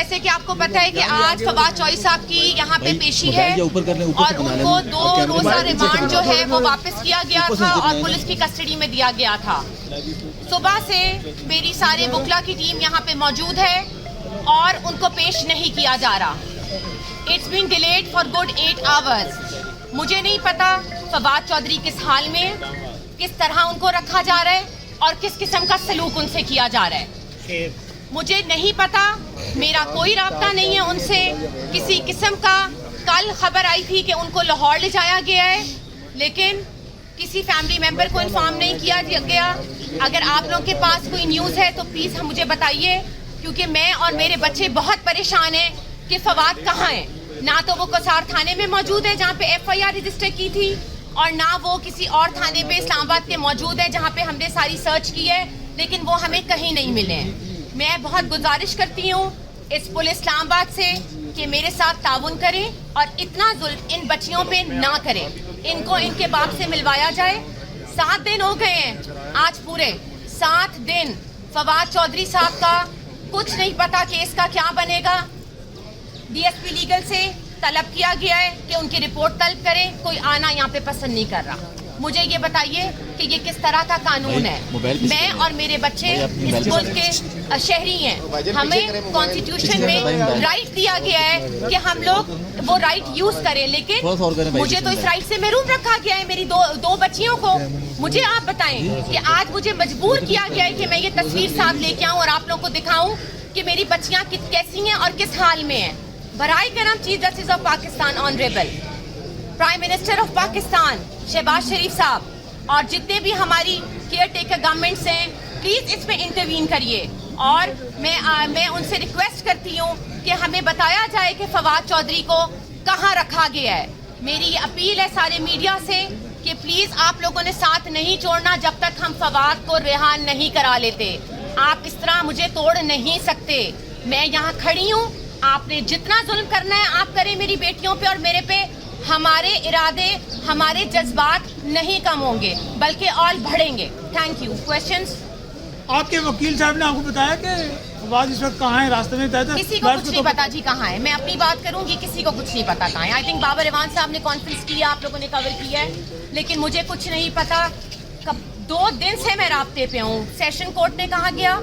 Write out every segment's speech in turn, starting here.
جیسے کہ آپ کو پتہ ہے کہ آج فواد چودھری صاحب کی یہاں پہ پیشی ہے اور ان کو 2 روزہ ریمانڈ جو ہے وہ واپس کیا گیا تھا اور پولیس کی کسٹڈی میں دیا گیا تھا. صبح سے میری سارے وکلا کی ٹیم یہاں پہ موجود ہے اور ان کو پیش نہیں کیا جا رہا. It's been delayed for good 8 hours. مجھے نہیں پتا فواد چودھری کس حال میں, کس طرح ان کو رکھا جا رہا ہے اور کس قسم کا سلوک ان سے کیا جا رہا ہے. مجھے نہیں پتا, میرا کوئی رابطہ نہیں ہے ان سے. کسی قسم کا کل خبر آئی تھی کہ ان کو لاہور لے جایا گیا ہے, لیکن کسی فیملی ممبر کو انفارم نہیں کیا گیا. اگر آپ لوگوں کے پاس کوئی نیوز ہے تو پلیز ہم مجھے بتائیے, کیونکہ میں اور میرے بچے بہت پریشان ہیں کہ فواد کہاں ہے. نہ تو وہ کسار تھانے میں موجود ہے جہاں پہ FIR رجسٹر کی تھی, اور نہ وہ کسی اور تھانے پہ اسلام آباد کے موجود ہے جہاں پہ ہم نے ساری سرچ کی ہے, لیکن وہ ہمیں کہیں نہیں ملے ہیں. میں بہت گزارش کرتی ہوں اس پولیس اسلام آباد سے کہ میرے ساتھ تعاون کریں اور اتنا ظلم ان بچیوں پہ نہ کریں. ان کو ان کے باپ سے ملوایا جائے. 7 دن ہو گئے ہیں آج, پورے 7 دن فواد چودھری صاحب کا کچھ نہیں پتا کیس کا کیا بنے گا. DSP لیگل سے طلب کیا گیا ہے کہ ان کی رپورٹ طلب کریں, کوئی آنا یہاں پہ پسند نہیں کر رہا. مجھے یہ بتائیے کہ یہ کس طرح کا قانون ہے. میں اور میرے بچے اس ملک کے شہری ہیں. ہمیں کانسٹیٹیوشن میں رائٹ دیا گیا ہے کہ ہم لوگ وہ رائٹ یوز کریں, لیکن مجھے تو اس رائٹ سے محروم رکھا گیا ہے, میری دو بچیوں کو. مجھے آپ بتائیں کہ آج مجھے مجبور کیا گیا ہے کہ میں یہ تصویر ساتھ لے کے آؤں اور آپ لوگوں کو دکھاؤں کہ میری بچیاں کیسی ہیں اور کس حال میں ہیں. برائے کرم chief justice of Pakistan honourable prime minister of Pakistan Shehbaz Sharif صاحب اور جتنے بھی ہماری کیئر ٹیکر گورنمنٹس ہیں, پلیز اس میں انٹروین کریے. اور میں ان سے ریکویسٹ کرتی ہوں کہ ہمیں بتایا جائے کہ فواد چودھری کو کہاں رکھا گیا ہے. میری یہ اپیل ہے سارے میڈیا سے کہ پلیز آپ لوگوں نے ساتھ نہیں چھوڑنا جب تک ہم فواد کو رہا نہیں کرا لیتے. آپ اس طرح مجھے توڑ نہیں سکتے. میں یہاں کھڑی ہوں, آپ نے جتنا ظلم کرنا ہے آپ کریں میری بیٹیوں پہ اور میرے پہ. ہمارے ارادے, ہمارے جذبات نہیں کم ہوں گے بلکہ اور بڑھیں گے. Thank you. کوشچنس؟ آپ کے وکیل صاحب نے آپ کو بتایا کہ فواد اس وقت کہاں ہے, راستے میں بتایا تھا؟ کسی کو کچھ نہیں پتا جی کہاں ہے. میں اپنی بات کروں گی, کسی کو کچھ نہیں پتا کہاں ہے. آئی تھنک بابر ایوان صاحب نے کانفرنس کی ہے, آپ لوگوں نے کور کیا ہے, لیکن مجھے کچھ نہیں پتا. 2 دن سے میں رابطے پہ ہوں. سیشن کورٹ نے کہا گیا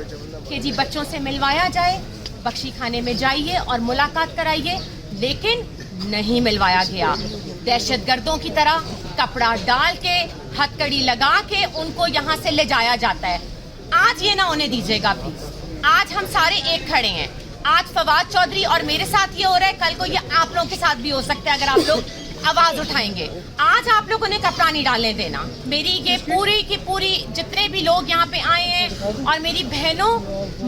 کہ جی بچوں سے ملوایا جائے, بخشی خانے میں جائیے اور ملاقات کرائیے, لیکن نہیں ملوایا گیا. دہشت گردوں کی طرح کپڑا ڈال کے, ہتھکڑی لگا کے ان کو یہاں سے لے جایا جاتا ہے. آج یہ نہ ہونے دیجیے گا پلیز. آج ہم سارے ایک کھڑے ہیں. آج فواد چودھری اور میرے ساتھ یہ ہو رہا ہے, کل کو یہ آپ لوگوں کے ساتھ بھی ہو سکتا ہے اگر آپ لوگ آواز اٹھائیں گے. آج آپ لوگوں نے کپڑا نہیں ڈالنے دینا. میری یہ پوری کی پوری جتنے بھی لوگ یہاں پہ آئے ہیں اور میری بہنوں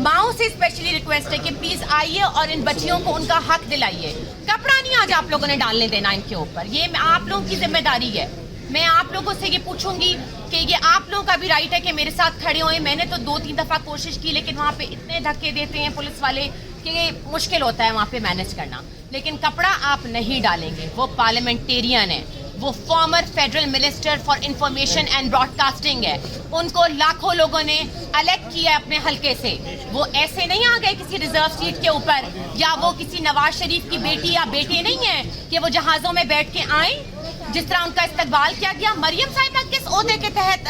ماؤں سے اسپیشلی ریکویسٹ ہے کہ پلیز آئیے اور ان بچیوں کو ان کا حق دلائیے. کپڑا نہیں آج آپ لوگوں نے ڈالنے دینا ان کے اوپر. یہ آپ لوگوں کی ذمہ داری ہے. میں آپ لوگوں سے یہ پوچھوں گی کہ یہ آپ لوگوں کا بھی رائٹ ہے کہ میرے ساتھ کھڑے ہوئے. میں نے تو 2-3 دفعہ کوشش کی, لیکن وہاں پہ اتنے دھکے دیتے ہیں پولیس والے کہ مشکل ہوتا ہے وہاں پہ مینیج کرنا. لیکن کپڑا آپ نہیں ڈالیں گے. وہ پارلیمنٹیرین ہے, وہ former federal minister for information and broadcasting ہے. ان کو لاکھوں لوگوں نے الیکٹ کیا ہے اپنے حلقے سے. وہ ایسے نہیں آ گئے کسی ریزرو سیٹ کے اوپر, یا وہ کسی نواز شریف کی بیٹی یا بیٹے نہیں ہیں کہ وہ جہازوں میں بیٹھ کے آئیں جس طرح ان کا استقبال کیا گیا. مریم صاحبہ کس عہدے کے تحت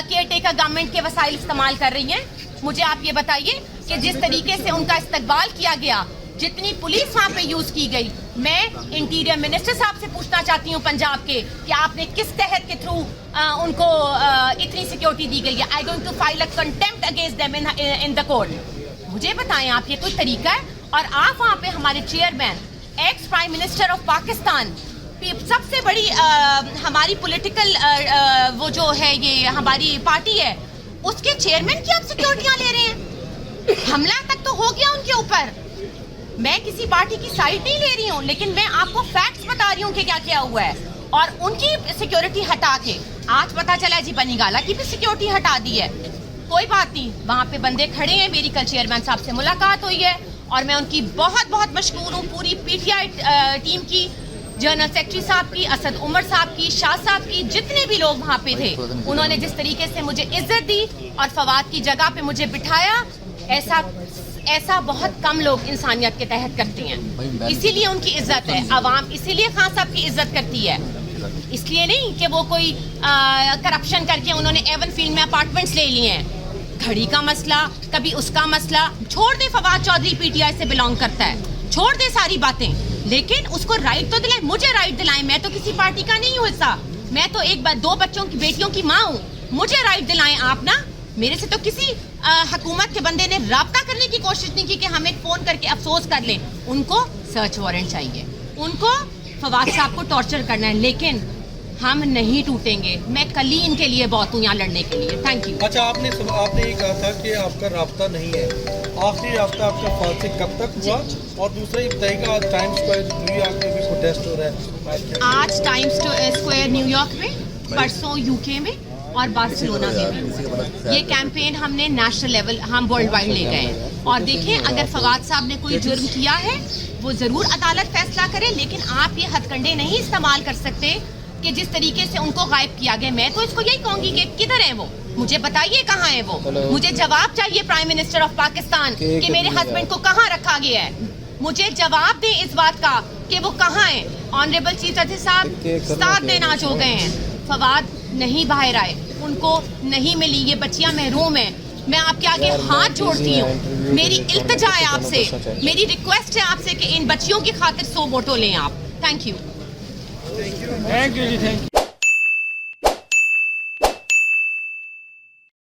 کیئر ٹیکر گورنمنٹ کے وسائل استعمال کر رہی ہیں؟ مجھے آپ یہ بتائیے کہ جس طریقے سے ان کا استقبال کیا گیا, جتنی پولیس وہاں پہ یوز کی گئی. میں انٹیریئر منسٹر صاحب سے پوچھنا چاہتی ہوں پنجاب کے کہ آپ نے کس تحت کے تھرو ان کو اتنی سیکیورٹی دی گئی ہے. I going to file a contempt against them in the court. مجھے بتائیں آپ, یہ کوئی طریقہ ہے؟ اور آپ وہاں پہ ہمارے chairman, ex prime minister of Pakistan, سب سے بڑی ہماری پولیٹیکل وہ جو ہے یہ ہماری پارٹی ہے, اس کے چیئرمین کی آپ سیکیورٹیاں لے رہے ہیں. حملہ تک تو ہو گیا ان کے اوپر. میں کسی پارٹی کی سائڈ نہیں لے رہی ہوں, لیکن میں آپ کو فیکٹس بتا رہی ہوں کہ کیا کیا ہوا ہے. اور ان کی سیکیورٹی ہٹا کے آج پتا چلا جی بنی گالا کی بھی سیکیورٹی ہٹا دی ہے. کوئی بات نہیں, وہاں پہ بندے کھڑے ہیں. میری کل چیئرمین صاحب سے ملاقات ہوئی ہے اور میں ان کی بہت بہت مشکور ہوں, پوری PTI ٹیم کی, جنرل سیکرٹری صاحب کی, اسد عمر صاحب کی, شاہ صاحب کی, جتنے بھی لوگ وہاں پہ تھے. انہوں نے جس طریقے سے مجھے عزت دی اور فواد کی جگہ پہ مجھے بٹھایا, ایسا ایسا بہت کم لوگ انسانیت کے تحت کرتے ہیں. اسی لیے ان کی عزت ہے. عوام اسی لیے خان صاحب کی عزت کرتی ہے, اس لیے نہیں کہ وہ کوئی کرپشن کر کے انہوں نے ایون فیلڈ میں اپارٹمنٹس لے لیے ہیں. گھڑی کا مسئلہ, کبھی اس کا مسئلہ, چھوڑ دے. Fawad Chaudhry P T I سے بلانگ کرتا ہے, چھوڑ دے ساری باتیں, لیکن اس کو رائٹ تو دلائیں. مجھے رائٹ دلائیں, میں تو کسی پارٹی کا نہیں ہوں حصہ, میں تو ایک 2 بچوں کی بیٹیوں کی ماں ہوں. مجھے رائٹ دلائیں آپ نا. میرے سے تو کسی حکومت کے بندے نے رابطہ کرنے کی کوشش نہیں کی کہ ہمیں فون کر کے افسوس کر لیں. ان کو سرچ وارنٹ چاہیے, ان کو فواد صاحب کو ٹارچر کرنا ہے, لیکن ہم نہیں ٹوٹیں گے. میں کل ہی ان کے لیے بہت ہوں یہاں لڑنے کے لیے. Thank you. اچھا, آپ نے یہ کہا تھا کہ آپ کا رابطہ نہیں ہے. آخری رابطہ آپ کا فواد سے کب تک ہوا؟ اور دوسرا یہ بتائیے گا, آج ٹائم اسکوائر نیو یارک میں بھی پروٹیسٹ ہو رہا ہے. آج ٹائم اسکوائر نیو یارک میں, پرسوں یو کے میں, اور بارسلونا میں بھی. یہ کیمپین ہم نے نیشنل لیول, ہم ورلڈ وائڈ لے گئے ہیں. اور دیکھیں, اگر فواد صاحب نے کوئی جرم کیا ہے وہ ضرور عدالت فیصلہ کرے, لیکن آپ یہ ہتھ کنڈے نہیں استعمال کر سکتے کہ جس طریقے سے ان کو غائب کیا گیا. میں تو اس کو یہی کہوں گی کہ کدھر ہیں وہ, مجھے بتائیے کہاں ہیں وہ. مجھے جواب چاہیے پرائم منسٹر آف پاکستان کہ میرے ہسبینڈ کو کہاں رکھا گیا ہے. مجھے جواب دیں اس بات کا کہ وہ کہاں ہیں. آنریبل چیف جسٹس صاحب 7 دن آج ہو گئے ہیں, فواد نہیں باہر آئے, ان کو نہیں ملی. یہ بچیاں محروم ہیں. میں آپ کے آگے ہاتھ جوڑتی ہوں, میری التجا ہے آپ سے, میری ریکویسٹ ہے آپ سے کہ ان بچیوں کی خاطر 100 ووٹوں لیں آپ. Thank you. Thank you ji, thank you.